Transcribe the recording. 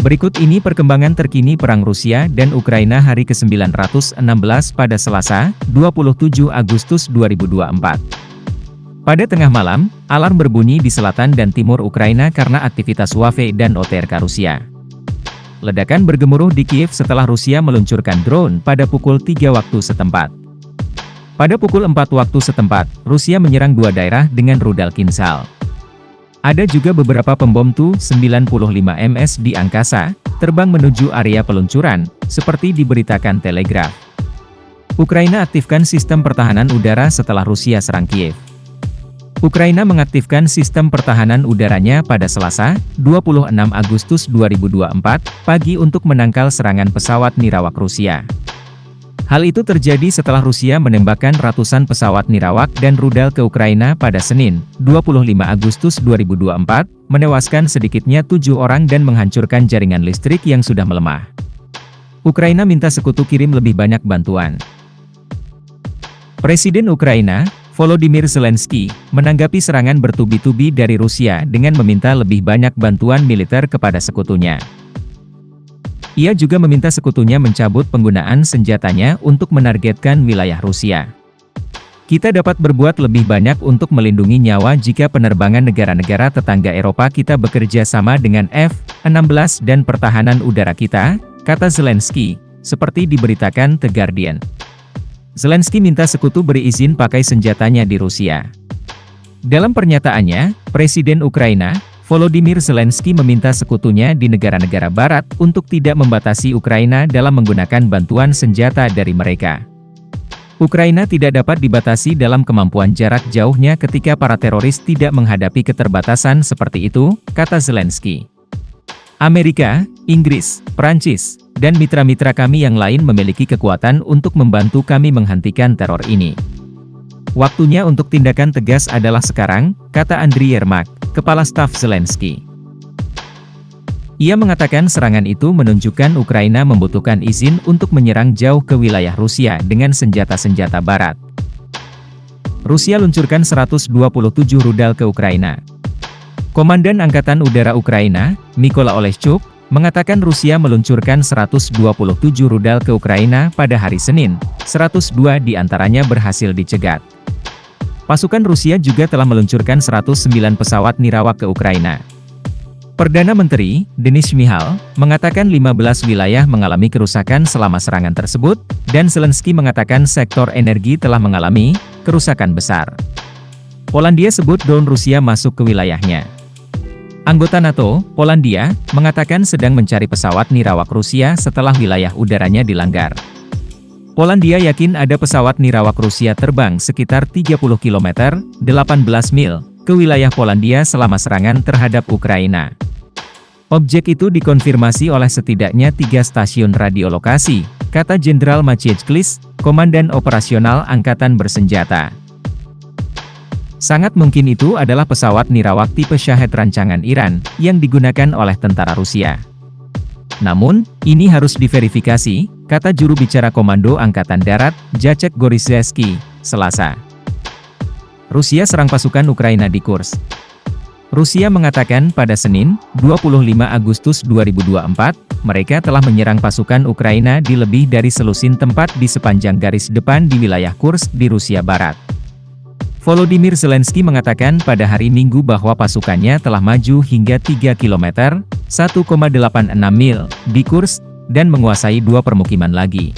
Berikut ini perkembangan terkini Perang Rusia dan Ukraina hari ke-916 pada Selasa, 27 Agustus 2024. Pada tengah malam, alarm berbunyi di selatan dan timur Ukraina karena aktivitas WAFE dan OTRK Rusia. Ledakan bergemuruh di Kiev setelah Rusia meluncurkan drone pada pukul 3 waktu setempat. Pada pukul 4 waktu setempat, Rusia menyerang dua daerah dengan rudal Kinzhal. Ada juga beberapa pembom Tu-95MS di angkasa, terbang menuju area peluncuran, seperti diberitakan Telegraph. Ukraina aktifkan sistem pertahanan udara setelah Rusia serang Kiev. Ukraina mengaktifkan sistem pertahanan udaranya pada Selasa, 26 Agustus 2024, pagi untuk menangkal serangan pesawat nirawak Rusia. Hal itu terjadi setelah Rusia menembakkan ratusan pesawat nirawak dan rudal ke Ukraina pada Senin, 25 Agustus 2024, menewaskan sedikitnya 7 orang dan menghancurkan jaringan listrik yang sudah melemah. Ukraina minta sekutu kirim lebih banyak bantuan. Presiden Ukraina, Volodymyr Zelensky, menanggapi serangan bertubi-tubi dari Rusia dengan meminta lebih banyak bantuan militer kepada sekutunya. Ia juga meminta sekutunya mencabut penggunaan senjatanya untuk menargetkan wilayah Rusia. Kita dapat berbuat lebih banyak untuk melindungi nyawa jika penerbangan negara-negara tetangga Eropa kita bekerja sama dengan F-16 dan pertahanan udara kita, kata Zelensky, seperti diberitakan The Guardian. Zelensky minta sekutu beri izin pakai senjatanya di Rusia. Dalam pernyataannya, Presiden Ukraina, Volodymyr Zelensky meminta sekutunya di negara-negara barat untuk tidak membatasi Ukraina dalam menggunakan bantuan senjata dari mereka. Ukraina tidak dapat dibatasi dalam kemampuan jarak jauhnya ketika para teroris tidak menghadapi keterbatasan seperti itu, kata Zelensky. Amerika, Inggris, Prancis, dan mitra-mitra kami yang lain memiliki kekuatan untuk membantu kami menghentikan teror ini. Waktunya untuk tindakan tegas adalah sekarang, kata Andriy Yermak, Kepala Staf Zelensky. Ia mengatakan serangan itu menunjukkan Ukraina membutuhkan izin untuk menyerang jauh ke wilayah Rusia dengan senjata-senjata barat. Rusia luncurkan 127 rudal ke Ukraina. Komandan Angkatan Udara Ukraina, Mykola Oleshchuk, mengatakan Rusia meluncurkan 127 rudal ke Ukraina pada hari Senin, 102 diantaranya berhasil dicegat. Pasukan Rusia juga telah meluncurkan 109 pesawat nirawak ke Ukraina. Perdana Menteri, Denis Shmyhal, mengatakan 15 wilayah mengalami kerusakan selama serangan tersebut, dan Zelensky mengatakan sektor energi telah mengalami kerusakan besar. Polandia sebut drone Rusia masuk ke wilayahnya. Anggota NATO, Polandia, mengatakan sedang mencari pesawat nirawak Rusia setelah wilayah udaranya dilanggar. Polandia yakin ada pesawat nirawak Rusia terbang sekitar 30 km, 18 mil, ke wilayah Polandia selama serangan terhadap Ukraina. Objek itu dikonfirmasi oleh setidaknya 3 stasiun radiolokasi, kata Jenderal Maciej Klis, Komandan Operasional Angkatan Bersenjata. Sangat mungkin itu adalah pesawat nirawak tipe Shahed rancangan Iran, yang digunakan oleh tentara Rusia. Namun, ini harus diverifikasi, kata juru bicara Komando Angkatan Darat, Jacek Goryszewski, Selasa. Rusia serang pasukan Ukraina di Kursk. Rusia mengatakan pada Senin, 25 Agustus 2024, mereka telah menyerang pasukan Ukraina di lebih dari selusin tempat di sepanjang garis depan di wilayah Kursk di Rusia Barat. Volodymyr Zelensky mengatakan pada hari Minggu bahwa pasukannya telah maju hingga 3 km, 1,86 mil, di Kursk, dan menguasai 2 permukiman lagi.